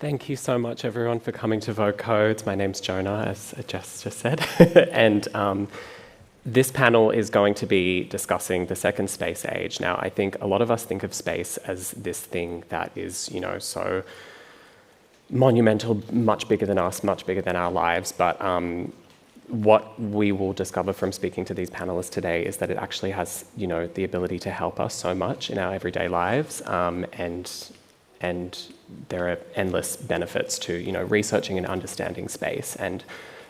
Thank you so much, everyone, for coming to Vogue Codes. My name's Jonah, as Jess just said. And this panel is going to be discussing the second space age. Now, I think a lot of us think of space as this thing that is, so monumental, much bigger than us, much bigger than our lives. But what we will discover from speaking to these panelists today is that it actually has, the ability to help us so much in our everyday lives. And there are endless benefits to, researching and understanding space and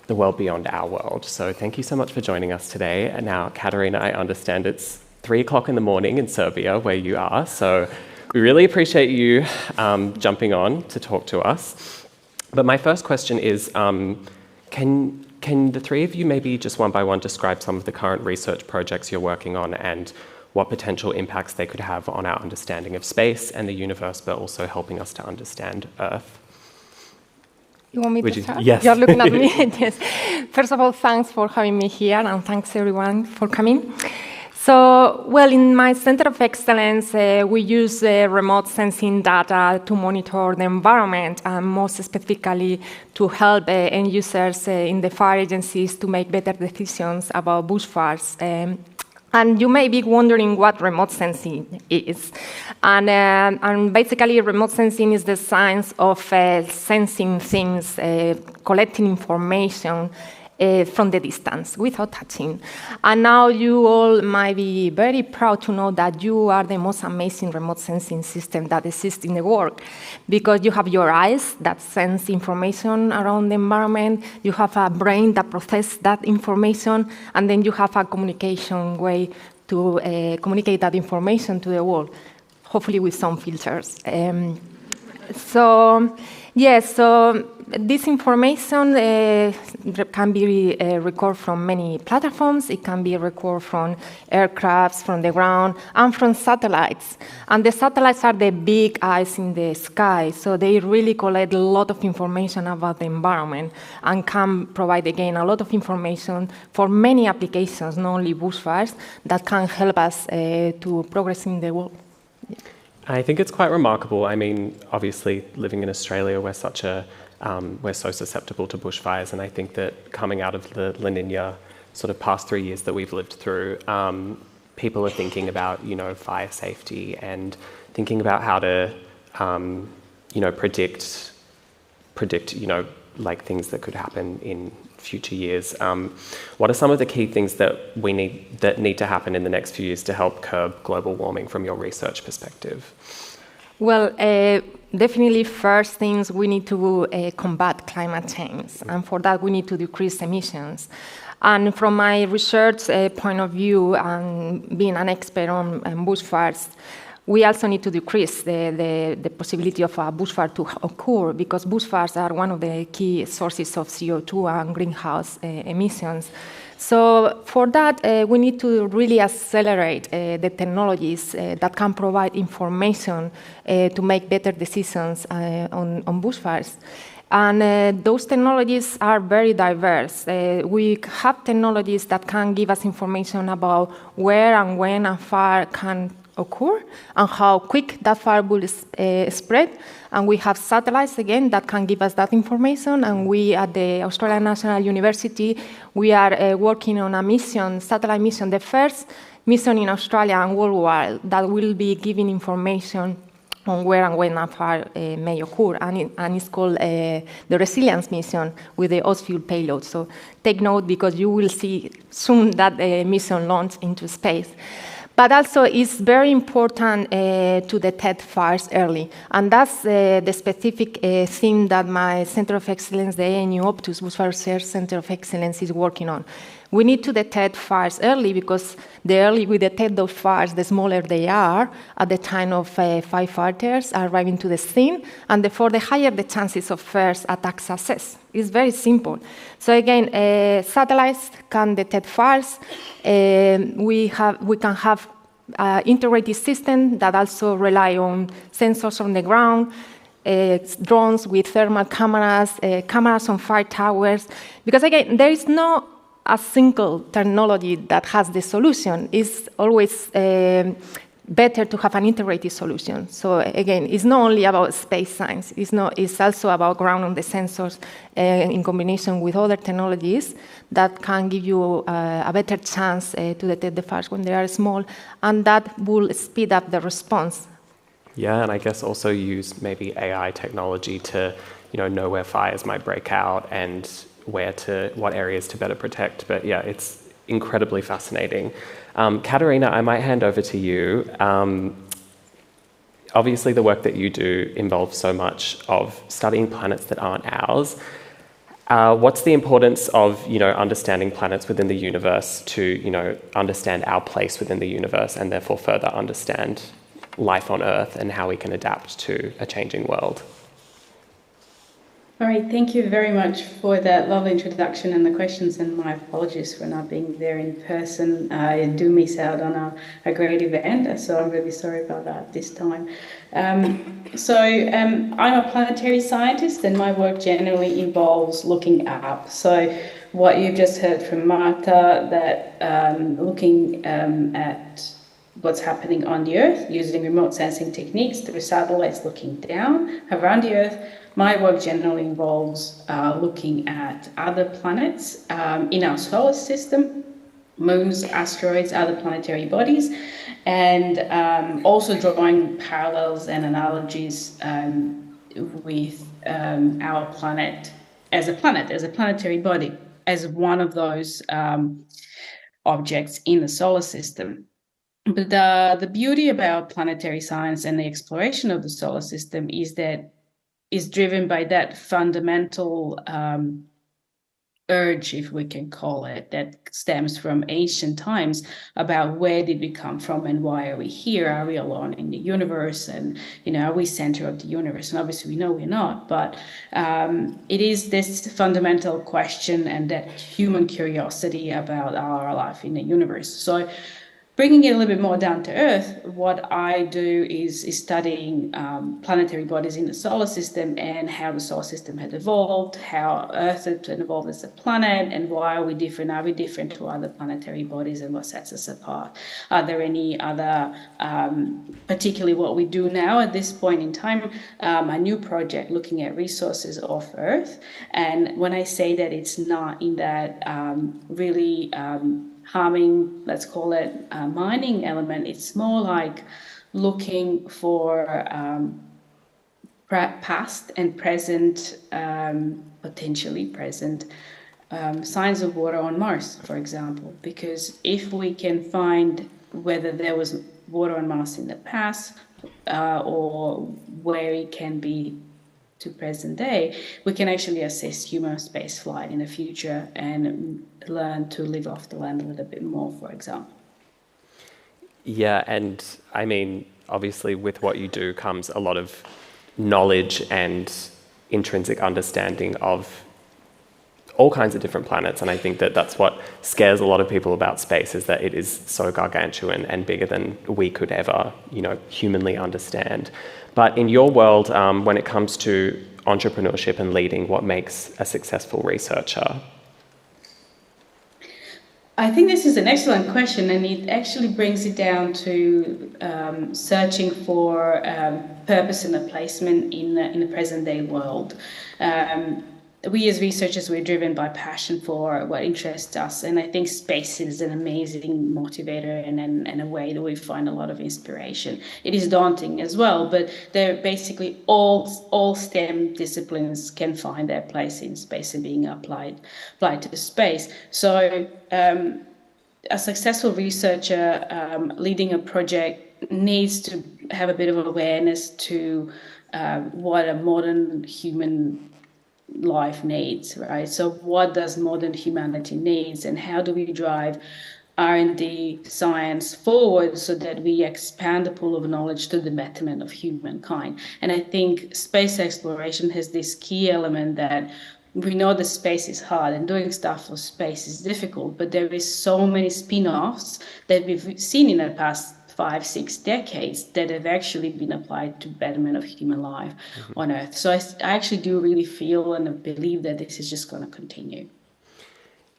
the world beyond our world. So thank you so much for joining us today. And now, Katarina, I understand it's 3 o'clock in the morning in Serbia, where you are. So we really appreciate you jumping on to talk to us. But my first question is, can the three of you maybe just one by one describe some of the current research projects you're working on and what potential impacts they could have on our understanding of space and the universe, but also helping us to understand Earth? You want me to start? Yes. You're looking at me. Yes. First of all, thanks for having me here, and thanks everyone for coming. So, well, in my Center of Excellence, we use remote sensing data to monitor the environment, and most specifically to help end users in the fire agencies to make better decisions about bushfires. And you may be wondering what remote sensing is. And basically, remote sensing is the science of sensing things, collecting information from the distance without touching. And now you all might be very proud to know that you are the most amazing remote sensing system that exists in the world, because you have your eyes that sense information around the environment, you have a brain that processes that information, and then you have a communication way to communicate that information to the world, hopefully with some filters. So this information can be recorded from many platforms. It can be recorded from aircrafts, from the ground, and from satellites. And the satellites are the big eyes in the sky, so they really collect a lot of information about the environment and can provide, again, a lot of information for many applications, not only bushfires, that can help us to progress in the world. Yeah. I think it's quite remarkable. I mean, obviously, living in Australia, we're so susceptible to bushfires, and I think that coming out of the La Nina sort of past 3 years that we've lived through, people are thinking about, fire safety and thinking about how to, predict, like things that could happen in future years. What are some of the key things that need to happen in the next few years to help curb global warming from your research perspective? Well, definitely first things, we need to combat climate change. And for that, we need to decrease emissions. And from my research point of view, and being an expert on bushfires, we also need to decrease the possibility of a bushfire to occur, because bushfires are one of the key sources of CO2 and greenhouse emissions. So for that, we need to really accelerate the technologies that can provide information to make better decisions on bushfires. And those technologies are very diverse. We have technologies that can give us information about where and when a fire can occur and how quick that fire will spread. And we have satellites, again, that can give us that information. And we, at the Australian National University, we are working on a satellite mission, the first mission in Australia and worldwide that will be giving information on where and when a fire may occur. And it's called the Resilience Mission with the Ausfuel payload. So take note, because you will see soon that mission launch into space. But also, it's very important to detect fires early. And that's the specific thing that my Center of Excellence, the ANU Optus Bushfire Research Center of Excellence, is working on. We need to detect fires early, because the earlier we detect those fires, the smaller they are at the time of firefighters arriving to the scene, and therefore the higher the chances of first attack success. It's very simple. So again, satellites can detect fires. We can have integrated systems that also rely on sensors on the ground, drones with thermal cameras, cameras on fire towers. Because again, there is no a single technology that has the solution. It's always better to have an integrated solution. So again, it's not only about space science, it's also about grounding the sensors in combination with other technologies that can give you a better chance to detect the fires when they are small, and that will speed up the response. Yeah, and I guess also use maybe AI technology to, know where fires might break out and what areas to better protect. But yeah, it's incredibly fascinating. Katarina, I might hand over to you. Obviously, the work that you do involves so much of studying planets that aren't ours. What's the importance of, understanding planets within the universe to, understand our place within the universe and therefore further understand life on Earth and how we can adapt to a changing world? All right, thank you very much for that lovely introduction and the questions, and my apologies for not being there in person. I do miss out on a great event, so I'm really sorry about that this time. I'm a planetary scientist, and my work generally involves looking up. So what you've just heard from Marta, that looking at what's happening on the Earth using remote sensing techniques through satellites looking down around the Earth. My work generally involves looking at other planets in our solar system, moons, asteroids, other planetary bodies, and also drawing parallels and analogies with our planet, as a planetary body, as one of those objects in the solar system. But the beauty about planetary science and the exploration of the solar system is that is driven by that fundamental urge, if we can call it, that stems from ancient times about where did we come from and why are we here? Are we alone in the universe? And, are we center of the universe? And obviously we know we're not, but it is this fundamental question and that human curiosity about our life in the universe. So bringing it a little bit more down to Earth, what I do is studying planetary bodies in the solar system and how the solar system had evolved, how Earth had evolved as a planet, and why are we different? Are we different to other planetary bodies, and what sets us apart? Are there any other, particularly what we do now at this point in time, a new project looking at resources off Earth? And when I say that, it's not in that really harming, let's call it a mining element. It's more like looking for past and present, potentially present, signs of water on Mars, for example. Because if we can find whether there was water on Mars in the past or where it can be to present day, we can actually assess human space flight in the future and learn to live off the land a little bit more, for example. Yeah, and I mean, obviously with what you do comes a lot of knowledge and intrinsic understanding of all kinds of different planets, and I think that that's what scares a lot of people about space, is that it is so gargantuan and bigger than we could ever, humanly understand. But in your world, when it comes to entrepreneurship and leading, what makes a successful researcher? I think this is an excellent question, and it actually brings it down to searching for purpose and a placement in the present day world. We as researchers, we're driven by passion for what interests us, and I think space is an amazing motivator and a way that we find a lot of inspiration. It is daunting as well, but they're basically all STEM disciplines can find their place in space and being applied to space. So a successful researcher leading a project needs to have a bit of awareness to what a modern human life needs, right? So what does modern humanity needs, and how do we drive R&D science forward so that we expand the pool of knowledge to the betterment of humankind? And I think space exploration has this key element that we know that space is hard and doing stuff for space is difficult, but there is so many spin-offs that we've seen in the past 5-6 decades that have actually been applied to betterment of human life on Earth. So I actually do really feel and believe that this is just going to continue.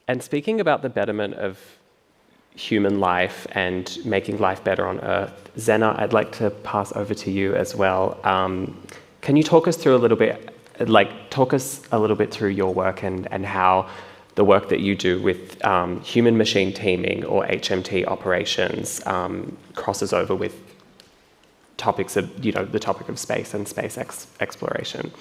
And speaking about the betterment of human life and making life better on Earth. Zena, I'd like to pass over to you as well. Can you talk us through a little bit, through your work and how the work that you do with human-machine teaming or HMT operations crosses over with topics of, the topic of space and space exploration?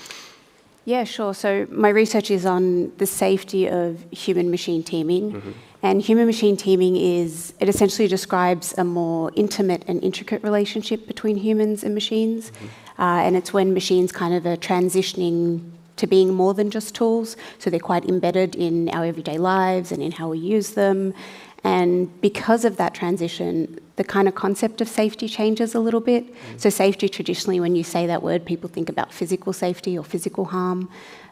Yeah, sure. So my research is on the safety of human-machine teaming. Mm-hmm. And human-machine teaming it essentially describes a more intimate and intricate relationship between humans and machines. Mm-hmm. And it's when machines kind of are transitioning to being more than just tools. So they're quite embedded in our everyday lives and in how we use them. And because of that transition, the kind of concept of safety changes a little bit. Mm. So safety, traditionally, when you say that word, people think about physical safety or physical harm.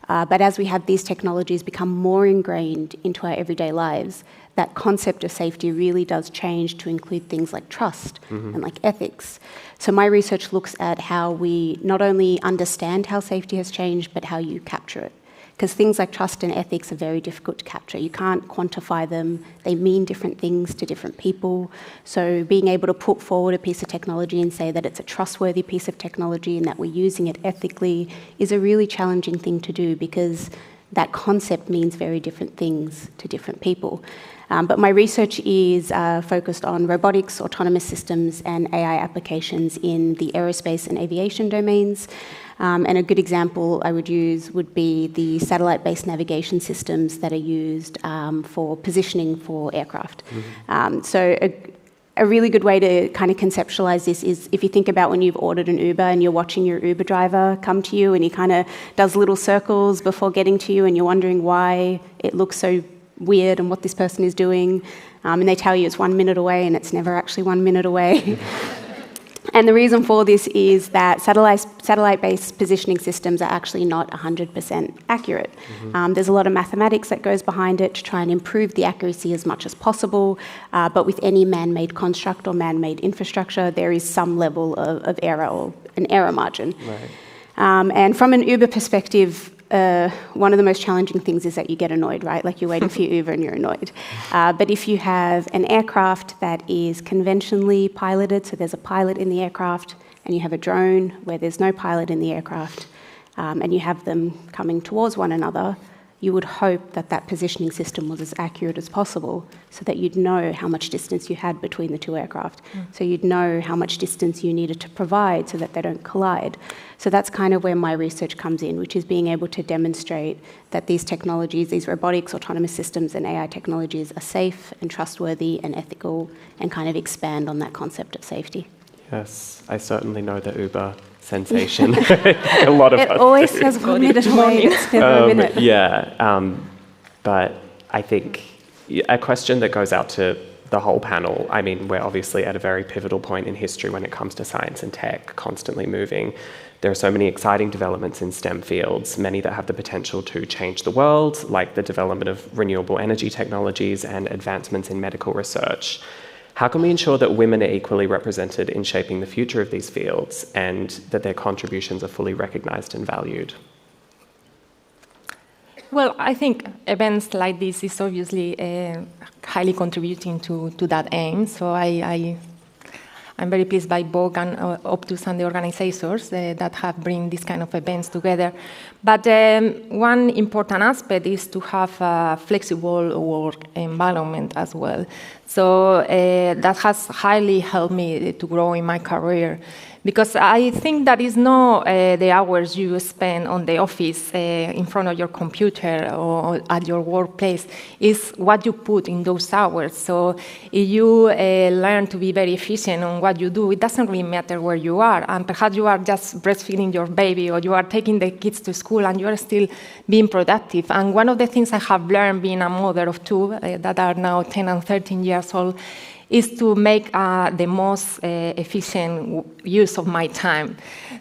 But as we have these technologies become more ingrained into our everyday lives, that concept of safety really does change to include things like trust and like ethics. So my research looks at how we not only understand how safety has changed, but how you capture it. Because things like trust and ethics are very difficult to capture. You can't quantify them. They mean different things to different people. So being able to put forward a piece of technology and say that it's a trustworthy piece of technology and that we're using it ethically is a really challenging thing to do, because that concept means very different things to different people. But my research is focused on robotics, autonomous systems, and AI applications in the aerospace and aviation domains. And a good example I would use would be the satellite-based navigation systems that are used for positioning for aircraft. Mm-hmm. So a really good way to kind of conceptualize this is if you think about when you've ordered an Uber and you're watching your Uber driver come to you and he kind of does little circles before getting to you and you're wondering why it looks so weird and what this person is doing. And they tell you it's 1 minute away and it's never actually 1 minute away. And the reason for this is that satellite-based positioning systems are actually not 100% accurate. Mm-hmm. There's a lot of mathematics that goes behind it to try and improve the accuracy as much as possible. But with any man-made construct or man-made infrastructure, there is some level of error or an error margin. Right. And from an Uber perspective, one of the most challenging things is that you get annoyed, right? Like you're waiting for your Uber and you're annoyed. But if you have an aircraft that is conventionally piloted, so there's a pilot in the aircraft, and you have a drone where there's no pilot in the aircraft, and you have them coming towards one another, you would hope that that positioning system was as accurate as possible so that you'd know how much distance you had between the two aircraft. So you'd know how much distance you needed to provide so that they don't collide. So that's kind of where my research comes in, which is being able to demonstrate that these technologies, these robotics, autonomous systems, and AI technologies are safe and trustworthy and ethical, and kind of expand on that concept of safety. Yes, I certainly know the Uber sensation. A lot of us. It always says 1 minute away. It's never a minute. Yeah, but I think a question that goes out to the whole panel, I mean, we're obviously at a very pivotal point in history when it comes to science and tech, constantly moving. There are so many exciting developments in STEM fields, many that have the potential to change the world, like the development of renewable energy technologies and advancements in medical research. How can we ensure that women are equally represented in shaping the future of these fields and that their contributions are fully recognised and valued? Well, I think events like this is obviously highly contributing to that aim. So I'm very pleased by Vogue and Optus and the organizers that have bring this kind of events together. But one important aspect is to have a flexible work environment as well. So that has highly helped me to grow in my career. Because I think that is not the hours you spend on the office in front of your computer or at your workplace. It's what you put in those hours. So if you learn to be very efficient on what you do, it doesn't really matter where you are. And perhaps you are just breastfeeding your baby or you are taking the kids to school and you are still being productive. And one of the things I have learned being a mother of two that are now 10 and 13 years old is to make the most efficient use of my time.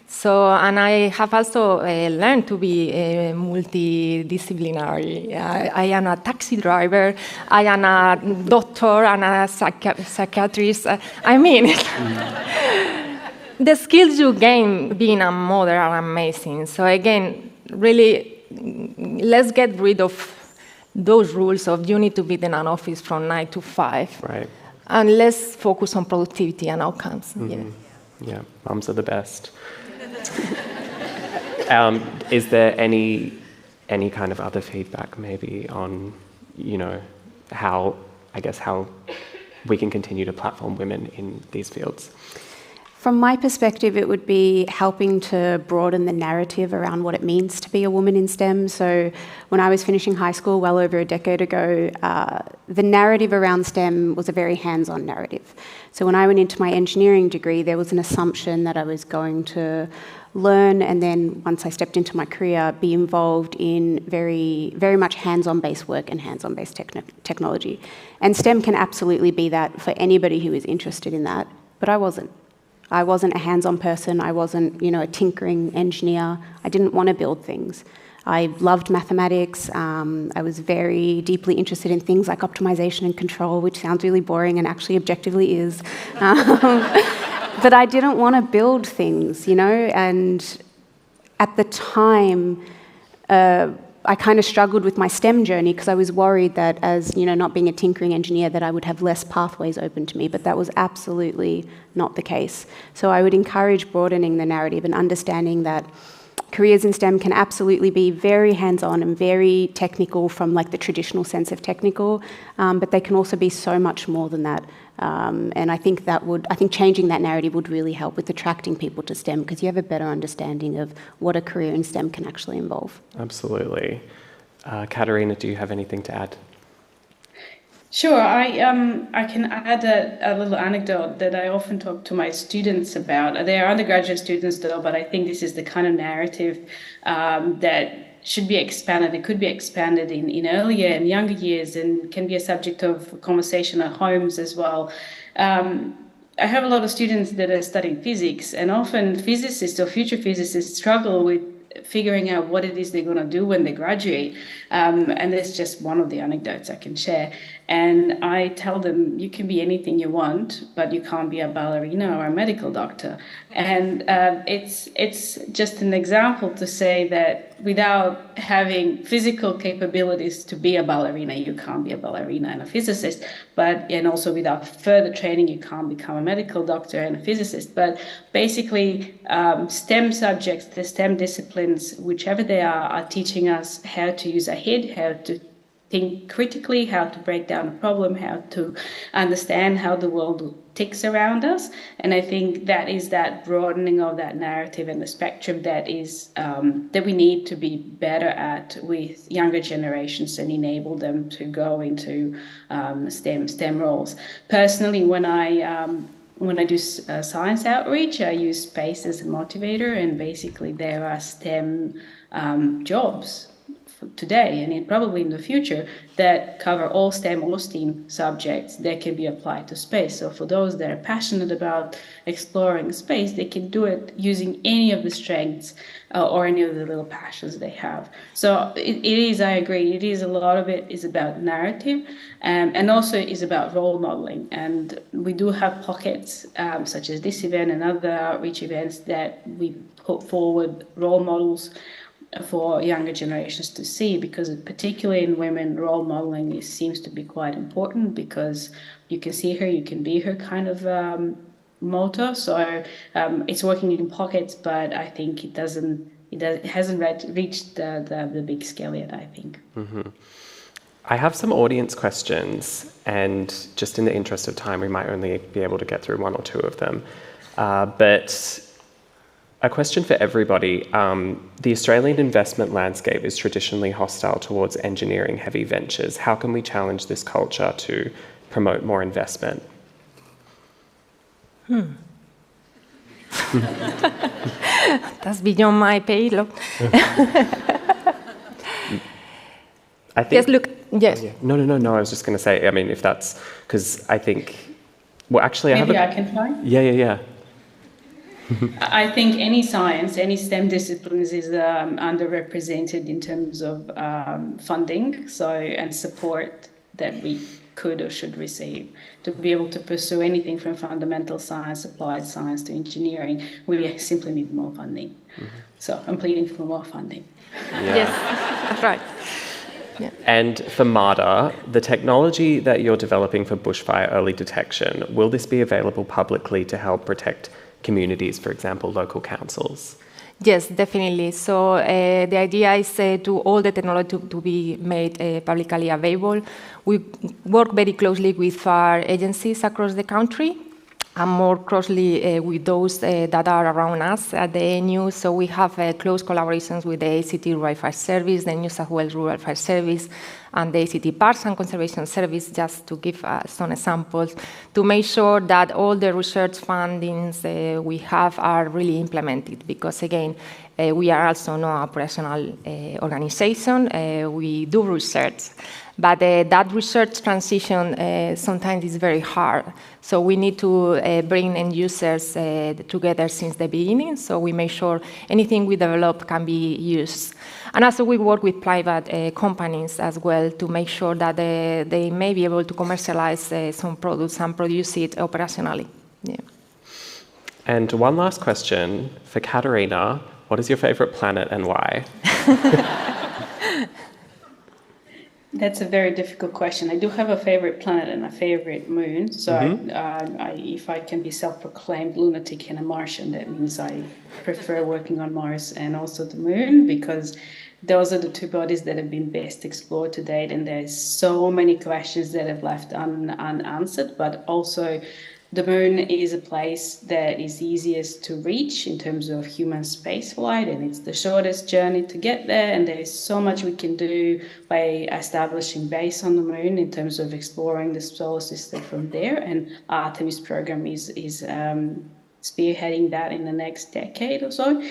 So, and I have also learned to be multidisciplinary. I am a taxi driver, I am a doctor, and a psychiatrist. I mean, the skills you gain being a mother are amazing. So again, really, let's get rid of those rules of you need to be in an office from 9 to 5. Right. And less focus on productivity and outcomes. Yeah, mums are the best. Is there any kind of other feedback maybe on, how we can continue to platform women in these fields? From my perspective, it would be helping to broaden the narrative around what it means to be a woman in STEM. So when I was finishing high school well over a decade ago, the narrative around STEM was a very hands-on narrative. So when I went into my engineering degree, there was an assumption that I was going to learn, and then once I stepped into my career, be involved in very, very much hands-on based work and hands-on based technology. And STEM can absolutely be that for anybody who is interested in that, but I wasn't. I wasn't a hands-on person. I wasn't, a tinkering engineer. I didn't want to build things. I loved mathematics. I was very deeply interested in things like optimization and control, which sounds really boring and actually objectively is. But I didn't want to build things, and at the time, I kind of struggled with my STEM journey because I was worried that as, not being a tinkering engineer, that I would have less pathways open to me, but that was absolutely not the case. So I would encourage broadening the narrative and understanding that careers in STEM can absolutely be very hands-on and very technical from like the traditional sense of technical, but they can also be so much more than that. And I think changing that narrative would really help with attracting people to STEM because you have a better understanding of what a career in STEM can actually involve. Absolutely. Katarina, do you have anything to add? Sure, I can add a little anecdote that I often talk to my students about. They are undergraduate students though, but I think this is the kind of narrative that should be expanded. It could be expanded in earlier and younger years and can be a subject of conversation at homes as well. I have a lot of students that are studying physics, and often physicists or future physicists struggle with figuring out what it is they're going to do when they graduate. And that's just one of the anecdotes I can share. And I tell them, you can be anything you want, but you can't be a ballerina or a medical doctor. And it's just an example to say that without having physical capabilities to be a ballerina, you can't be a ballerina and a physicist. And also without further training, you can't become a medical doctor and a physicist. But basically, STEM subjects, the STEM disciplines, whichever they are teaching us how to use a head, how to think critically, how to break down a problem, how to understand how the world ticks around us. And I think that is that broadening of that narrative and the spectrum that is that we need to be better at with younger generations and enable them to go into STEM roles. Personally, when I do science outreach, I use space as a motivator, and basically there are STEM jobs today and probably in the future that cover all STEM or STEAM subjects that can be applied to space. So for those that are passionate about exploring space, they can do it using any of the strengths or any of the little passions they have. So it is, I agree, a lot of it is about narrative and also is about role modeling. And we do have pockets such as this event and other outreach events that we put forward role models for younger generations to see, because particularly in women, role modeling seems to be quite important because you can see her, you can be her kind of motto. So it's working in pockets, but I think it hasn't reached the big scale yet, I think. Mm-hmm. I have some audience questions, and just in the interest of time, we might only be able to get through one or two of them. But a question for everybody. The Australian investment landscape is traditionally hostile towards engineering-heavy ventures. How can we challenge this culture to promote more investment? That's beyond my payload. I think, yes, look, yes. No, I was just going to say, I mean, if that's, because I think, well, actually, Maybe I can try? Yeah. I think any science, any STEM disciplines is underrepresented in terms of funding, and support that we could or should receive. To be able to pursue anything from fundamental science, applied science to engineering, we simply need more funding. Mm-hmm. So I'm pleading for more funding. Yeah. Yes, that's right. Yeah. And for Marta, the technology that you're developing for bushfire early detection, will this be available publicly to help protect communities, for example, local councils? Yes, definitely. So the idea is to all the technology to be made publicly available. We work very closely with our agencies across the country, and more closely with those that are around us at the ANU. So we have close collaborations with the ACT Rural Fire Service, the New South Wales Rural Fire Service, and the ACT Parks and Conservation Service, just to give some examples, to make sure that all the research fundings we have are really implemented. Because again, we are also not a operational organization. We do research. But that research transition sometimes is very hard. So we need to bring end users together since the beginning. So we make sure anything we develop can be used. And also we work with private companies as well to make sure that they may be able to commercialize some products and produce it operationally. Yeah. And one last question for Katarina. What is your favorite planet and why? That's a very difficult question. I do have a favorite planet and a favorite moon. So if I can be self-proclaimed lunatic and a Martian, that means I prefer working on Mars and also the moon, because those are the two bodies that have been best explored to date. And there's so many questions that have left unanswered, but also the moon is a place that is easiest to reach in terms of human spaceflight, and it's the shortest journey to get there. And there is so much we can do by establishing base on the moon in terms of exploring the solar system from there. And Artemis program is spearheading that in the next decade or so.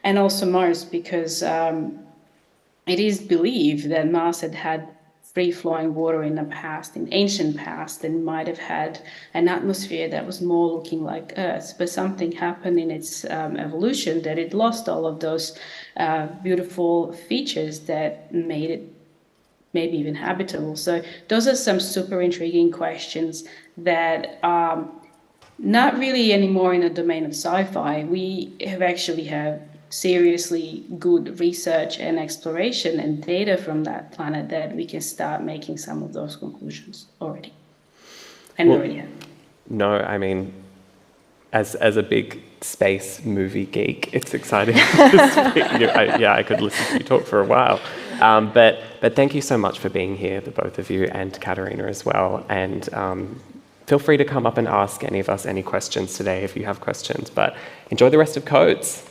And also Mars, because it is believed that Mars had free-flowing water in the past, in ancient past, and might have had an atmosphere that was more looking like Earth. But something happened in its evolution that it lost all of those beautiful features that made it maybe even habitable. So those are some super intriguing questions that are not really anymore in the domain of sci-fi. We have actually have seriously good research and exploration and data from that planet that we can start making some of those conclusions already. And already have. No, I mean, as a big space movie geek, it's exciting to speak. I could listen to you talk for a while. But thank you so much for being here, the both of you, and Katarina as well. And feel free to come up and ask any of us any questions today if you have questions. But enjoy the rest of Codes.